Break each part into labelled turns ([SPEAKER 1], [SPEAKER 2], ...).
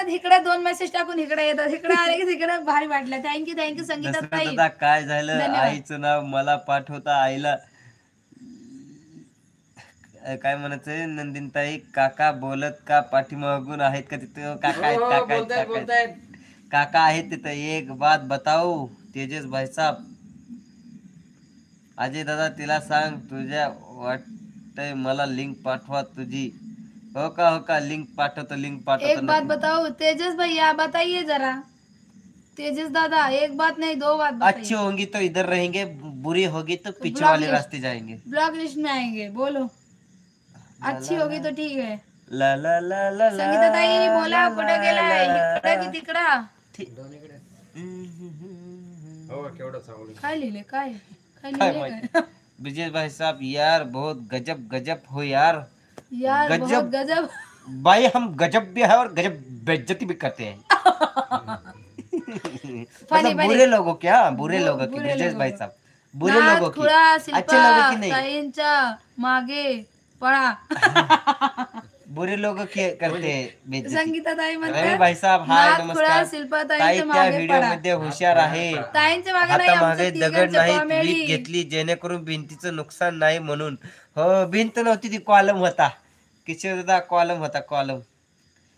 [SPEAKER 1] येतात इकडे 2 मेसेज टाकून इकडे येतात, इकडे आले की तिकडे भारी वाटलं. थँक्यू संगीता ताई.
[SPEAKER 2] दादा काय झालं,
[SPEAKER 1] धन्यवाद.
[SPEAKER 2] आईचं नाव मला पाठवता, आईला काय म्हणायचंय नंदिनताई, काका बोलत का पाठीमागून आहेत का तिथं? काका आहेत, काका आहेत, काका आहेत, काका आहेत तिथं. एक बात बताओ तेजस भाई साहब, अजय दादा तिला सांग तुझ्या वाटतंय मला लिंक पाठवा तुझी. हो का लिंक पाठवतो, लिंक पाठवतो.
[SPEAKER 1] एक बात बताओ तेजस भैया, बताइए जरा तेजस दादा, एक बात नहीं 2 बात बताइए.
[SPEAKER 2] अच्छी होंगी तो इधर रहेंगे, बुरी होगी तो पीछे वाले रास्ते जाएंगे.
[SPEAKER 1] ब्लॉक लिस्ट में आएंगे. बोलो अच्छी होगी तो ठीक है.
[SPEAKER 2] ला ला ला ला
[SPEAKER 1] संगीता ताई बोला कुठे गेलाय, इकडे की तिकडं? काय लिहिले, काय लिहिले?
[SPEAKER 2] ब्रिजेश भाई साहब यार बहुत गजब गजब हो यार.
[SPEAKER 1] यार बहुत गजब
[SPEAKER 2] भाई, हम गजब भी है और गजब बेइज्जती भी करते हैं. मतलब बुरे लोगों क्या, बुरे लोगों की ब्रिजेश भाई साहब, बुरे लोगों की, अच्छे लोगों की नहीं.
[SPEAKER 1] ताईंच्या मागे पळा.
[SPEAKER 2] बुरे लोग करते बेइज्जती.
[SPEAKER 1] संगीता ताई
[SPEAKER 2] रवी भाई साहब हाय नमस्कार.
[SPEAKER 1] शिल्पा
[SPEAKER 2] ताई
[SPEAKER 1] ताईंच्या
[SPEAKER 2] त्या
[SPEAKER 1] मागे
[SPEAKER 2] व्हिडिओ
[SPEAKER 1] पळा.
[SPEAKER 2] मध्ये हुशार आहे.
[SPEAKER 1] ताईंच्या मागे नाही,
[SPEAKER 2] हातामागे
[SPEAKER 1] आमचं
[SPEAKER 2] दगड
[SPEAKER 1] तिघांचं
[SPEAKER 2] नाही,
[SPEAKER 1] comedy.
[SPEAKER 2] वीट घेतली जेणेकरून भिंतीचं नुकसान नाही म्हणून. हो, भिंत नव्हती ती कॉलम होता. किशोर दादा कॉलम होता, कॉलम.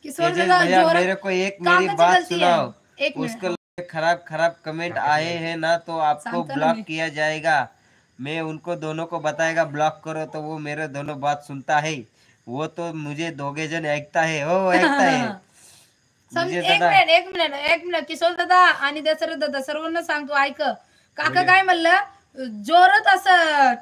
[SPEAKER 1] किशोर दादा
[SPEAKER 2] भैया मेरे को एक मेरी
[SPEAKER 1] कागज
[SPEAKER 2] बात
[SPEAKER 1] गलती है.
[SPEAKER 2] सुनाओ.
[SPEAKER 1] एक मिनट.
[SPEAKER 2] उसको खराब खराब कमेंट आए हैं ना तो आपको
[SPEAKER 1] सांगतो ना
[SPEAKER 2] ब्लॉक
[SPEAKER 1] मी.
[SPEAKER 2] किया जाएगा. मैं उनको दोनों को बताएगा ब्लॉक करो तो वो मेरे दोनों बात सुनता है. वो तो मुझे दोघे जण ऐकता है. हो ऐकता है.
[SPEAKER 1] एक मिनिट किशोर दादा आणि दशरथ दादा सर्वांना सांगतो ऐक. काका काय म्हणलं, जोरात असं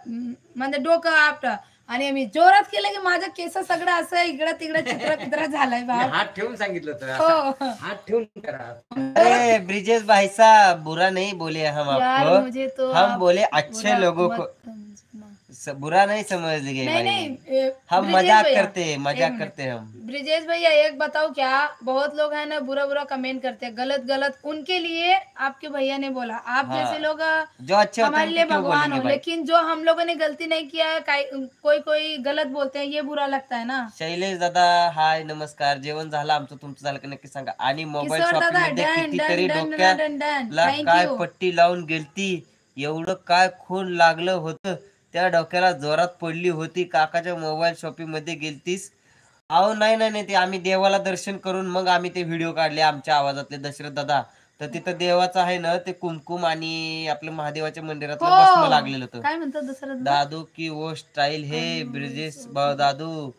[SPEAKER 1] म्हणजे डोकं आपट आणि मी जोरात केलं की माझं केस सगळं असं इकडं तिकडं चित्र झालंय.
[SPEAKER 3] हात ठेवून सांगितलं होतं.
[SPEAKER 1] हो
[SPEAKER 3] हात ठेवून करा.
[SPEAKER 2] अरे ब्रिजेश भाई साहब बुरा नहीं बोले हम
[SPEAKER 1] यार
[SPEAKER 2] आपको,
[SPEAKER 1] मुझे तो
[SPEAKER 2] हम बोले अच्छे लोगों को बुरा नहीं समझ गए भाई.
[SPEAKER 1] नहीं
[SPEAKER 2] हम मजाक करते हैं, मजाक करते हैं हम.
[SPEAKER 1] ब्रिजेश भैया एक बताओ क्या, बहुत लोग हैं ना बुरा कमेंट करते हैं, गलत उनके लिए आपके भैया ने बोला आप जैसे लोग
[SPEAKER 2] जो अच्छे
[SPEAKER 1] हमारे लिए भगवान हो, लेकिन जो हम लोगों ने गलती नहीं किया है कोई गलत बोलते हैं, ये बुरा लगता है ना.
[SPEAKER 2] शैलेश दादा हाय नमस्कार. जेवण झालं आमचं, तुमचं झालं की नक्की सांगा. आणि मोबाईल शॉपिंग मध्ये कितीतरी डोक्याला काय पट्टी लावून गेलती, एवढं काय खून लागलं होतं, त्या डोक्याला जोरात पडली होती. काकाच्या मोबाईल शॉपिंग मध्ये गेलतीस? अहो नाही ते आम्ही देवाला दर्शन करून मग आम्ही ते व्हिडिओ काढले आमच्या आवाजातले दशरथ दादा. तर तिथं देवाचं आहे ना ते कुमकुम आणि आपलं महादेवाच्या मंदिरातलं भस्म लागलेलं होतं.
[SPEAKER 1] काय म्हणतात दशरथ
[SPEAKER 2] दादू की वो स्टाईल हे ब्रिजेश भाऊ दादू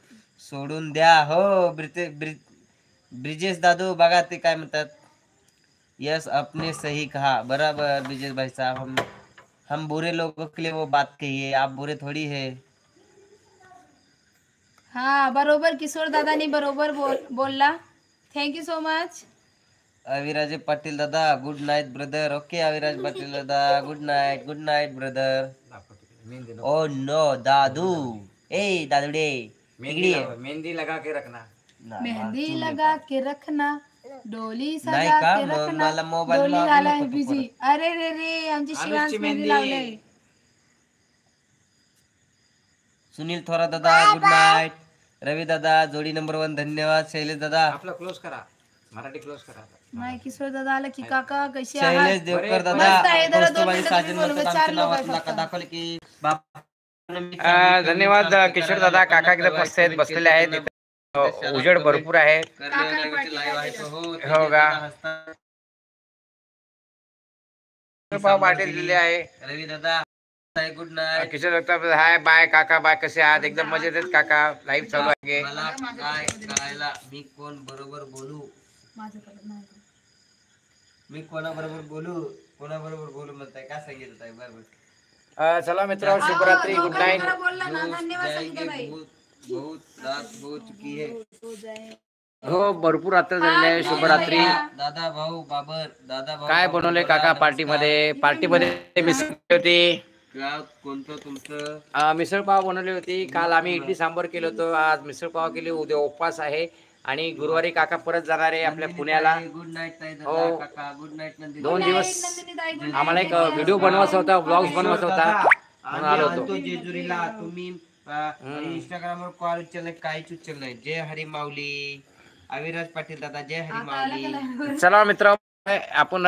[SPEAKER 2] सोडून द्या. हो ब्रिजेश दादू बघा ते काय म्हणतात. यस आपने सही कहा, बराबर ब्रिजेश भाई साहब. हम बुरे लोगों के लिए वो बात कही है, आप बुरे थोड़ी है.
[SPEAKER 1] हा बरोबर किशोर दादानी बरोबर बोलला. Thank you so much.
[SPEAKER 2] Aviraj Patil दादा good night brother. Okay Aviraj Patil दादा good night brother. Oh no दादू ए दादूडे
[SPEAKER 3] मेहंदी लगा के रखना.
[SPEAKER 1] मेहंदी लगा के रखना, डोली
[SPEAKER 2] नाही
[SPEAKER 1] सजा
[SPEAKER 2] का
[SPEAKER 1] के रखना.
[SPEAKER 2] मला मोबाईल
[SPEAKER 1] डोली झालाय बिझी. अरे रे आमची शिवांश मेहंदी लावलंय.
[SPEAKER 2] सुनील थोरा दादा गुड नाईट. रवी दादा जोडी नंबर 1 धन्यवाद. शैलेश दादा
[SPEAKER 3] आपला क्लोज करा, मराठी क्लोज करा.
[SPEAKER 1] नाही किशोर दादा आला की काका कशी
[SPEAKER 2] शैलेश देवकर दादा दाखवले की
[SPEAKER 3] धन्यवाद किशोर दादा. काका एकदम मस्त आहेत, बसलेले आहेत. उजेड भरपूर आहे. हो का पाटील दिले आहे.
[SPEAKER 2] रवी दादा good night.
[SPEAKER 3] Kishor Jagtap hi bye. काका बाय, कसे आहात? एकदम मजेत आहेत काका. लाईव्ह चालू आहे.
[SPEAKER 2] मला काय कळायला मी कोण बरोबर बोलू, मी कोणाबरोबर बोलू म्हणताय का सांगितलं ताई. बरोबर
[SPEAKER 3] चला मित्र शुभरात्री, गुड नाईट.
[SPEAKER 2] बहुत रात हो चुकी है.
[SPEAKER 3] हो भरपूर रात्र झालेली आहे. शुभरात्री.
[SPEAKER 2] दादा भाऊ बाबर दादा भाऊ
[SPEAKER 3] काय बनवले काका पार्टीमध्ये मिसळ होती.
[SPEAKER 2] कोणतं तुमचं
[SPEAKER 3] मिसळ पाव बनवली होती. काल आम्ही इडली सांबर केलं होतं, आज मिसळ पाव केली. उद्या उपवास आहे आणि गुरुवारी काका परत जाणार आहे आपल्या पुण्याला.
[SPEAKER 2] गुड नाईट
[SPEAKER 3] हो
[SPEAKER 2] काका गुड नाईट.
[SPEAKER 3] 2 दिवस आम्हाला एक व्हिडिओ बनवायचा होता, ब्लॉग्स बनवायचा होता म्हणून आलो होतो.
[SPEAKER 2] जेजुरीला तुम्ही इंस्टाग्राम वर कॉल उचलले काहीच उचल नाही. जय हरी माऊली अविराज पाटील दादा जय हरी
[SPEAKER 1] आता आला
[SPEAKER 2] माऊली.
[SPEAKER 1] का नाही?
[SPEAKER 3] चला मित्र, आपण